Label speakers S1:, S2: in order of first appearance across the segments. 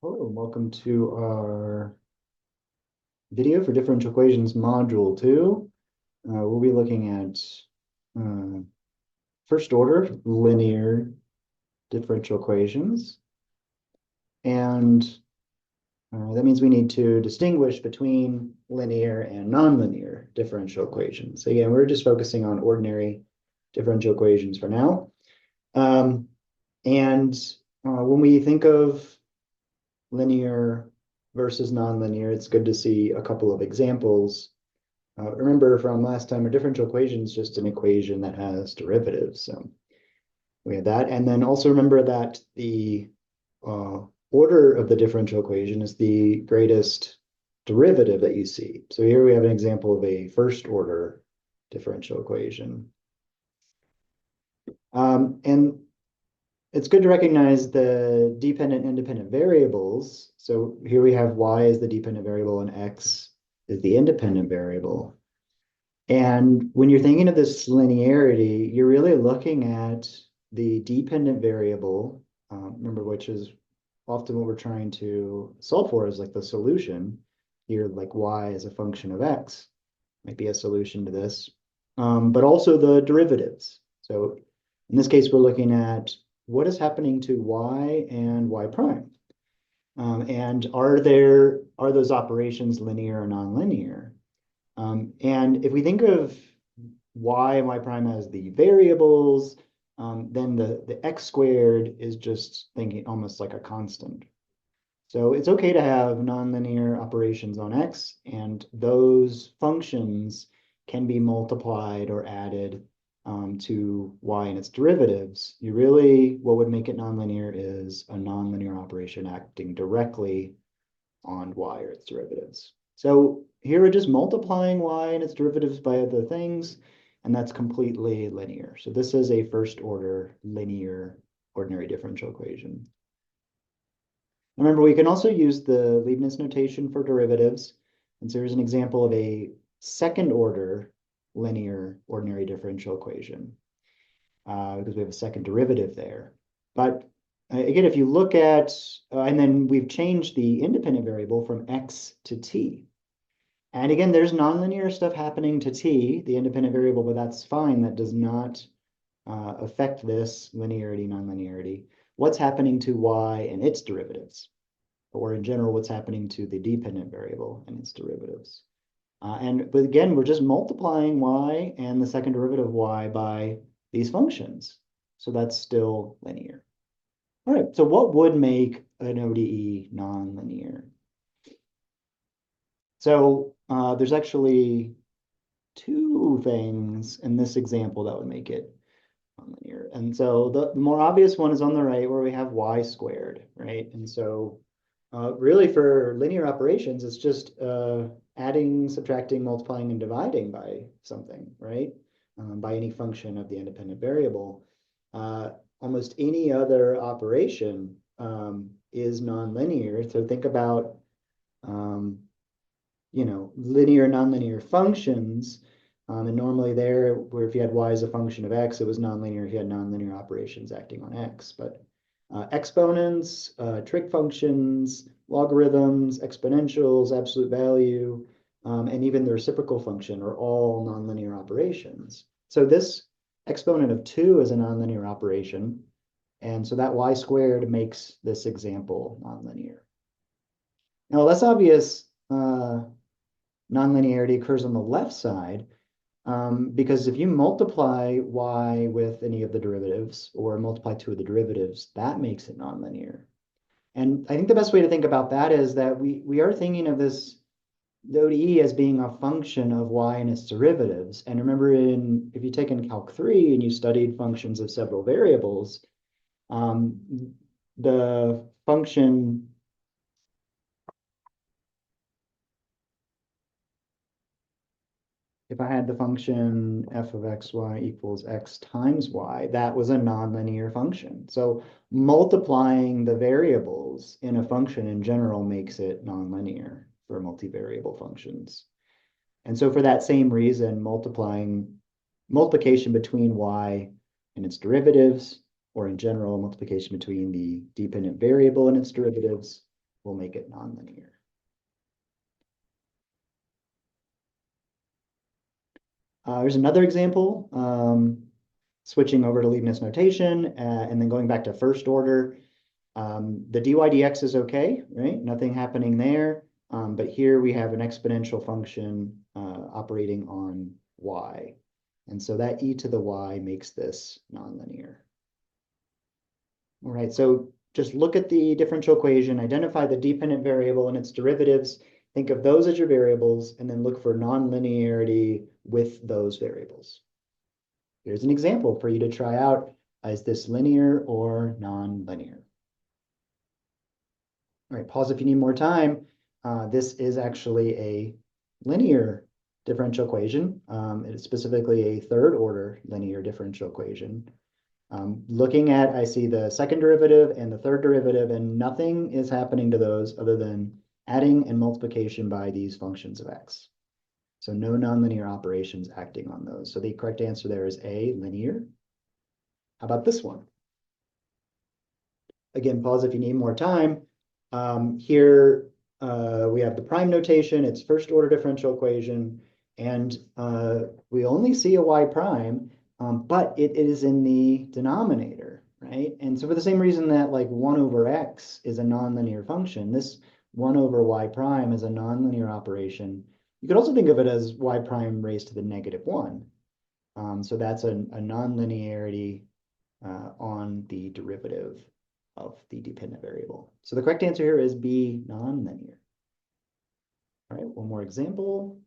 S1: Hello, and welcome to our video for differential equations module 2. We'll be looking at first order linear differential equations. And that means we need to distinguish between linear and nonlinear differential equations. So again, we're just focusing on ordinary differential equations for now. And when we think of linear versus nonlinear, it's good to see a couple of examples. Remember from last time, a differential equation is just an equation that has derivatives. So we had that. And then also remember that the order of the differential equation is the greatest derivative that you see. So here we have an example of a first order differential equation. And it's good to recognize the dependent and independent variables. So here we have y as the dependent variable and x is the independent variable. And when you're thinking of this linearity, you're really looking at the dependent variable, remember, which is often what we're trying to solve for is like the solution. Here, like y as a function of x might be a solution to this, but also the derivatives. So in this case, we're looking at what is happening to y and y prime. And are those operations linear or nonlinear? And if we think of y and y prime as the variables, then the x squared is just thinking almost like a constant. So it's okay to have nonlinear operations on x, and those functions can be multiplied or added to y and its derivatives. What would make it nonlinear is a nonlinear operation acting directly on y or its derivatives. So here we're just multiplying y and its derivatives by other things, and that's completely linear. So this is a first order linear ordinary differential equation. Remember, we can also use the Leibniz notation for derivatives. And so here's an example of a second order linear ordinary differential equation because we have a second derivative there. But again, if you look at, and then we've changed the independent variable from x to t. And again, there's nonlinear stuff happening to t, the independent variable, but that's fine. That does not affect this linearity, nonlinearity. What's happening to y and its derivatives? Or in general, what's happening to the dependent variable and its derivatives? But again, we're just multiplying y and the second derivative of y by these functions. So that's still linear. All right, so what would make an ODE nonlinear? So there's actually two things in this example that would make it nonlinear. And so the more obvious one is on the right where we have y squared, right? And so really for linear operations, it's just adding, subtracting, multiplying, and dividing by something, right? By any function of the independent variable. Almost any other operation is nonlinear. So think about, linear, nonlinear functions. And normally there, where if you had y as a function of x, it was nonlinear. If you had nonlinear operations acting on x. But exponents, trig functions, logarithms, exponentials, absolute value, and even the reciprocal function are all nonlinear operations. So this exponent of 2 is a nonlinear operation. And so that y squared makes this example nonlinear. Now, less obvious nonlinearity occurs on the left side, because if you multiply y with any of the derivatives or multiply 2 of the derivatives, that makes it nonlinear. And I think the best way to think about that is that we are thinking of this, the ODE, as being a function of y and its derivatives. And remember, if you take in Calc 3 and you studied functions of several variables, the function if I had the function f of xy equals x times y, that was a nonlinear function. So multiplying the variables in a function in general makes it nonlinear for multivariable functions. And so for that same reason, multiplication between y and its derivatives, or in general, multiplication between the dependent variable and its derivatives, will make it nonlinear. Here's another example, switching over to Leibniz notation and then going back to first order. The dy dx is okay, right? Nothing happening there. But here we have an exponential function operating on y. And so that e to the y makes this nonlinear. All right, so just look at the differential equation, identify the dependent variable and its derivatives, think of those as your variables, and then look for nonlinearity with those variables. Here's an example for you to try out. Is this linear or nonlinear? All right, pause if you need more time. This is actually a linear differential equation. It is specifically a third order linear differential equation. Looking at, I see the second derivative and the third derivative, and nothing is happening to those other than adding and multiplication by these functions of x. So no nonlinear operations acting on those. So the correct answer there is A, linear. How about this one? Again, pause if you need more time. Here we have the prime notation. It's first order differential equation. And we only see a y prime, but it is in the denominator, right? And so for the same reason that like 1 over x is a nonlinear function, this 1 over y prime is a nonlinear operation. You could also think of it as y prime raised to the -1. So that's a nonlinearity on the derivative of the dependent variable. So the correct answer here is B, nonlinear. All right, one more example.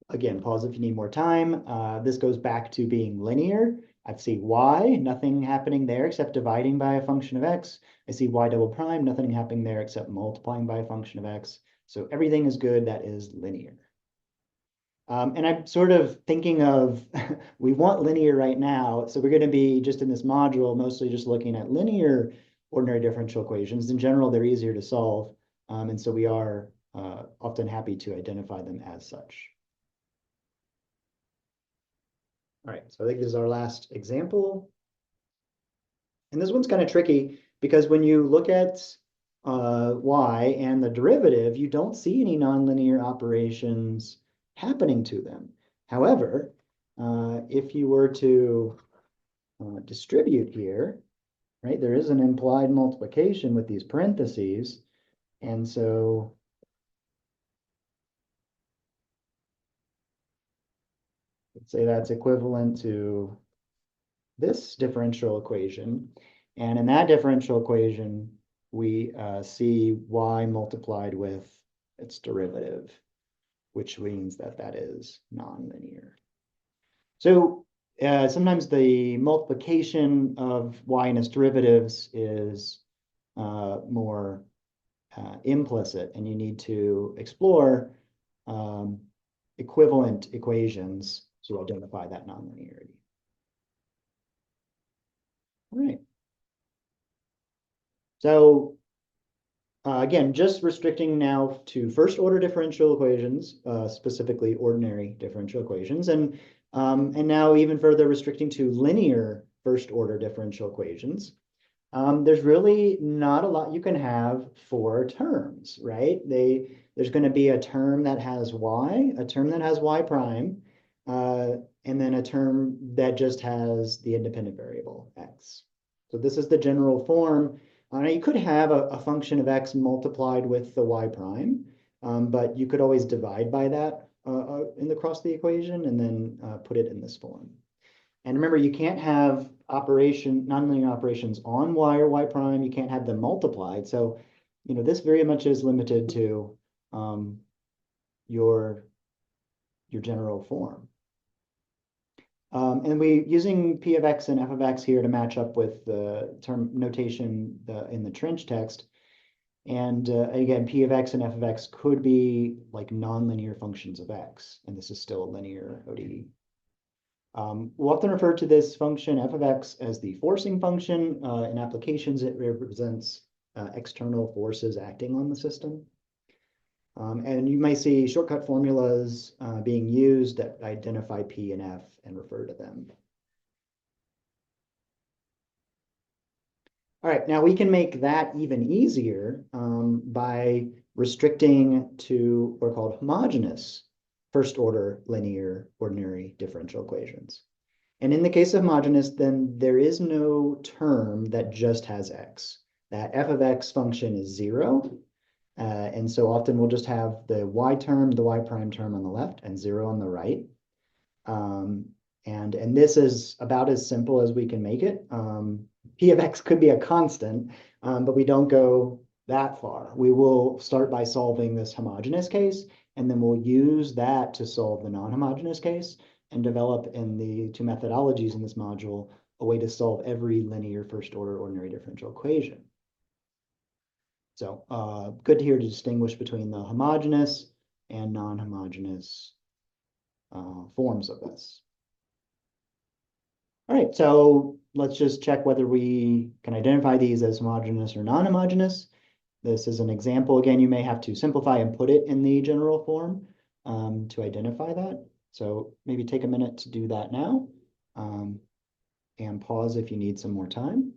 S1: Again, pause if you need more time. This goes back to being linear. I see y, nothing happening there except dividing by a function of x. I see y double prime, nothing happening there except multiplying by a function of x. So everything is good, that is linear. And I'm sort of thinking of, we want linear right now, so we're going to be just in this module mostly just looking at linear ordinary differential equations. In general, they're easier to solve, and so we are often happy to identify them as such. All right, so I think this is our last example. And this one's kind of tricky because when you look at y and the derivative, you don't see any nonlinear operations happening to them. However, if you were to distribute here, right, there is an implied multiplication with these parentheses. And so let's say that's equivalent to this differential equation. And in that differential equation, we see y multiplied with its derivative, which means that that is nonlinear. So sometimes the multiplication of y and its derivatives is more implicit, and you need to explore equivalent equations to identify that nonlinearity. All right. So again, just restricting now to first order differential equations, specifically ordinary differential equations, and now even further restricting to linear first order differential equations. There's really not a lot you can have for terms, right? There's going to be a term that has y, a term that has y prime, and then a term that just has the independent variable x. So this is the general form. Now you could have a function of x multiplied with the y prime, but you could always divide by that across the equation and then put it in this form. And remember, you can't have nonlinear operations on y or y prime. You can't have them multiplied. So, this very much is limited to your general form. And we using p of x and f of x here to match up with the term notation in the trench text. And again, p of x and f of x could be like nonlinear functions of x, and this is still a linear ODE. We'll often refer to this function f of x as the forcing function. In applications, it represents external forces acting on the system. And you might see shortcut formulas being used that identify p and f and refer to them. All right, now we can make that even easier by restricting to what are called homogeneous first order linear ordinary differential equations. And in the case of homogeneous, then there is no term that just has x. That f of x function is zero. And so often we'll just have the y term, the y prime term on the left, and zero on the right. Um, and this is about as simple as we can make it. P of x could be a constant, but we don't go that far. We will start by solving this homogeneous case, and then we'll use that to solve the non-homogeneous case and develop in the two methodologies in this module a way to solve every linear first order ordinary differential equation. So good here to distinguish between the homogeneous and non-homogeneous forms of this. All right, so let's just check whether we can identify these as homogeneous or non-homogeneous. This is an example. Again, you may have to simplify and put it in the general form to identify that. So maybe take a minute to do that now and pause if you need some more time.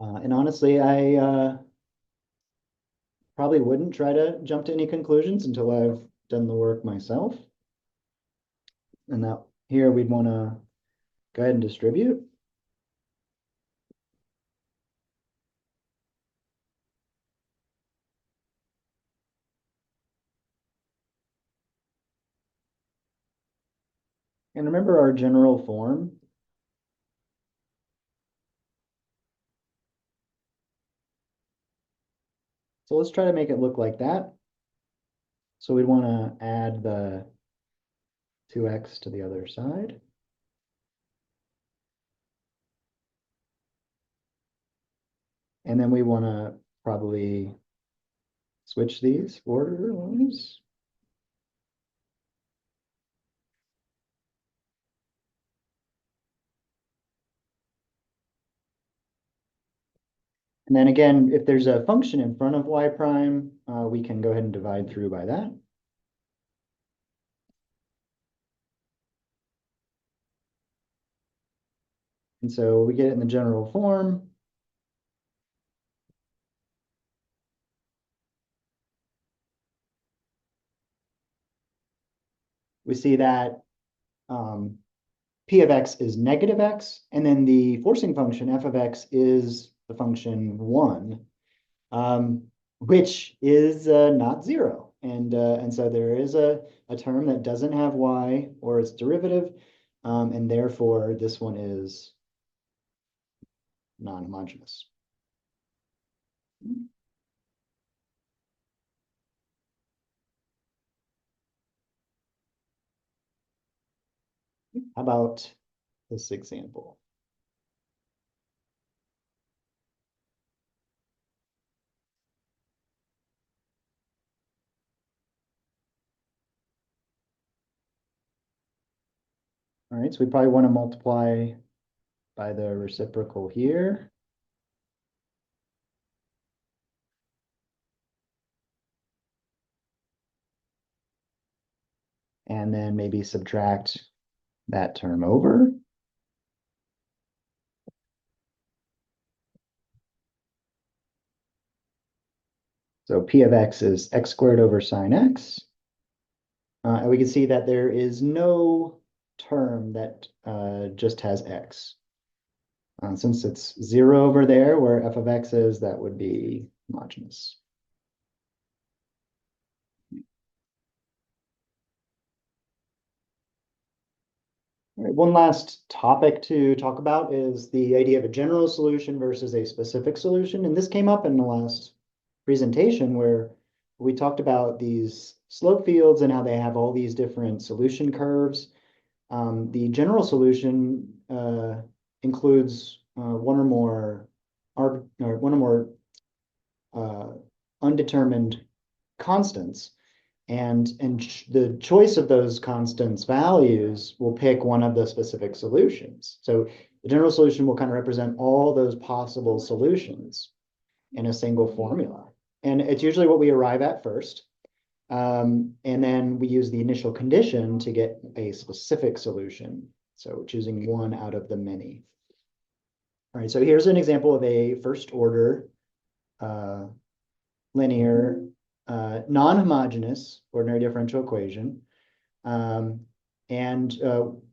S1: And honestly, I probably wouldn't try to jump to any conclusions until I've done the work myself. And that here we'd want to go ahead and distribute. And remember our general form. So let's try to make it look like that. So we'd want to add the 2x to the other side. And then we want to probably switch these order-wise. And then again, if there's a function in front of y prime, we can go ahead and divide through by that. And so we get it in the general form. We see that p of x is negative x, and then the forcing function f of x is the function 1, which is not 0. And so there is a term that doesn't have y or its derivative, and therefore this one is non-homogeneous. How about this example? All right, so we probably want to multiply by the reciprocal here. And then maybe subtract that term over. So p of x is x squared over sine x. And we can see that there is no term that just has x. Since it's 0 over there where f of x is, that would be homogeneous. All right, one last topic to talk about is the idea of a general solution versus a specific solution. And this came up in the last presentation where we talked about these slope fields and how they have all these different solution curves. The general solution includes one or more undetermined constants. And the choice of those constants values will pick one of the specific solutions. So the general solution will kind of represent all those possible solutions in a single formula. And it's usually what we arrive at first. And then we use the initial condition to get a specific solution. So choosing one out of the many. All right, so here's an example of a first order linear non-homogeneous ordinary differential equation. And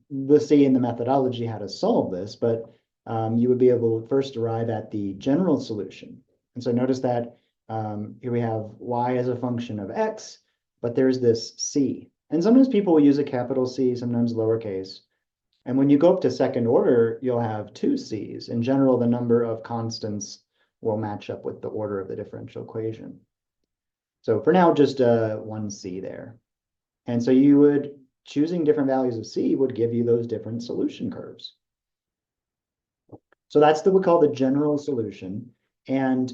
S1: we'll see in the methodology how to solve this, but you would be able to first arrive at the general solution. And so notice that here we have y as a function of x, but there's this c. And sometimes people will use a capital C, sometimes lowercase. And when you go up to second order, you'll have two c's. In general, the number of constants will match up with the order of the differential equation. So for now, just one c there. And so you would, choosing different values of c would give you those different solution curves. So that's what we call the general solution. And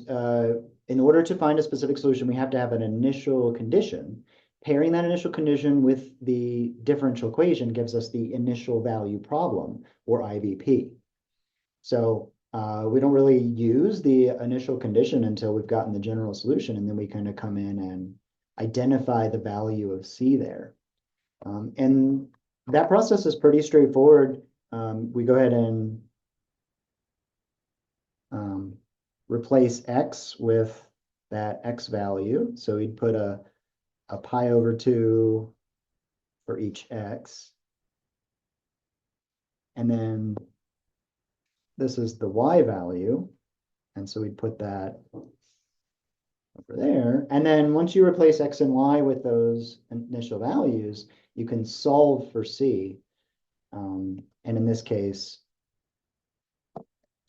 S1: in order to find a specific solution, we have to have an initial condition. Pairing that initial condition with the differential equation gives us the initial value problem, or IVP. So we don't really use the initial condition until we've gotten the general solution, and then we kind of come in and identify the value of C there. And that process is pretty straightforward. We go ahead and replace X with that X value. So we'd put a pi over 2 for each X. And then this is the Y value. And so we'd put that over there. And then once you replace X and Y with those initial values, you can solve for C. And in this case,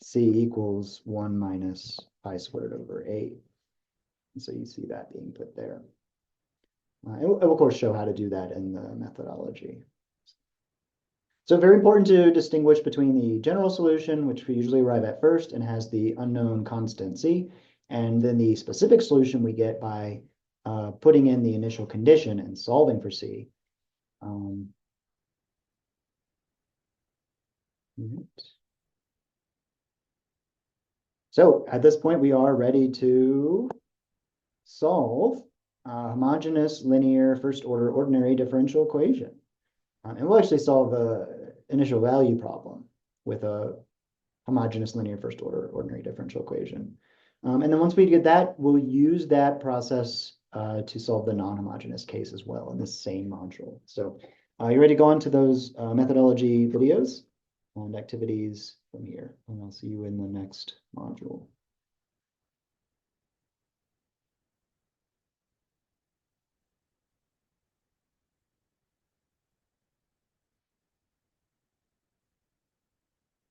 S1: C equals 1 minus pi squared over 8. And so you see that being put there. It will, of course, show how to do that in the methodology. So very important to distinguish between the general solution, which we usually arrive at first and has the unknown constant C, and then the specific solution we get by putting in the initial condition and solving for C. So at this point, we are ready to solve a homogeneous linear first order ordinary differential equation. And we'll actually solve the initial value problem with a homogeneous linear first order ordinary differential equation. And then once we get that, we'll use that process to solve the non-homogeneous case as well in this same module. So you ready to go on to those methodology videos and activities from here? And I'll see you in the next module.